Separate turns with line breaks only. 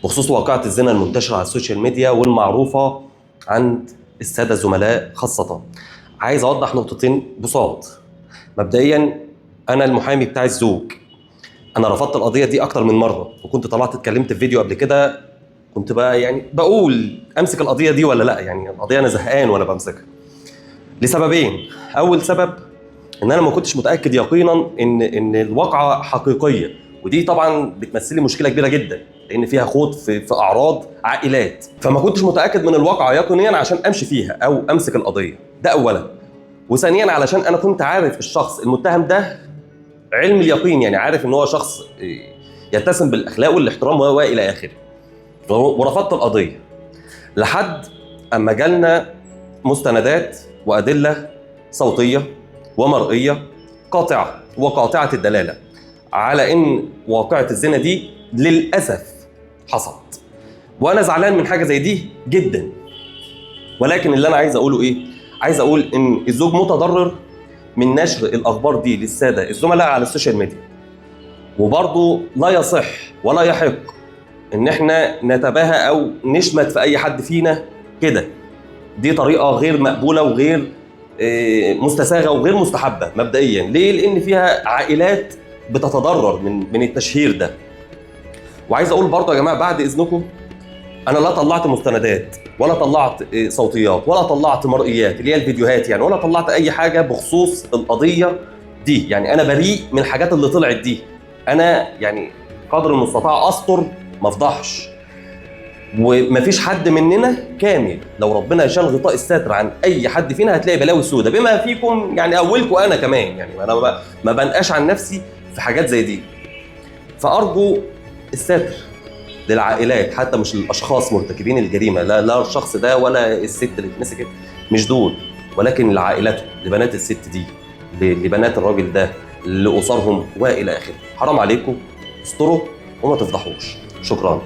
بخصوص واقعة الزنا المنتشرة على السوشيال ميديا والمعروفة عند السادة الزملاء خاصة. عايز أوضح نقطتين بساط. مبدئيا أنا المحامي بتاع الزوج، أنا رفضت القضية دي أكتر من مرة، وكنت طلعت اتكلمت في فيديو قبل كده كنت بقى بقول أمسك القضية دي ولا لأ، القضية أنا زهقان وأنا بمسكها لسببين. أول سبب إن أنا ما كنتش متأكد يقينا إن الواقعة حقيقية، ودي طبعا بتمثل لي مشكلة كبيرة جدا لان فيها خوض في اعراض عائلات، فما كنتش متاكد من الواقعه يقينيا عشان امشي فيها او امسك القضيه. ده اولا. وثانيا علشان انا كنت عارف الشخص المتهم ده علم اليقين، عارف ان هو شخص يتسم بالاخلاق والاحترام والى اخره، ورفضت القضيه لحد اما جالنا مستندات وادله صوتيه ومرئيه قاطعه وقاطعه الدلاله على ان واقعه الزنا دي للأسف حصلت. وأنا زعلان من حاجة زي دي جدا، ولكن اللي أنا عايز أقوله إيه؟ عايز أقول إن الزوج متضرر من نشر الأخبار دي للسادة الزملاء على السوشيال ميديا، وبرضه لا يصح ولا يحق إن إحنا نتباهى أو نشمت في أي حد فينا كده. دي طريقة غير مقبولة وغير مستساغة وغير مستحبة مبدئيا. ليه؟ لأن فيها عائلات بتتضرر من التشهير ده. وعايز اقول برضه يا جماعه بعد اذنكم، انا لا طلعت مستندات ولا طلعت صوتيات ولا طلعت مرئيات اللي هي الفيديوهات ولا طلعت اي حاجه بخصوص القضيه دي. انا بريء من الحاجات اللي طلعت دي. انا قدر المستطاع استر ما افضحش، ومفيش حد مننا كامل. لو ربنا شال غطاء الستر عن اي حد فينا هتلاقي بلاوي سودة بما فيكم، اولكم انا كمان. انا ما بنقاش عن نفسي في حاجات زي دي. فارجو الستر للعائلات، حتى مش للاشخاص مرتكبين الجريمه، لا الشخص ده ولا الست اللي اتمسكت، مش دول، ولكن لعائلته، لبنات الست دي، لبنات الراجل ده، لاسرهم والى اخره. حرام عليكم، استروا وما تفضحوش. شكرا.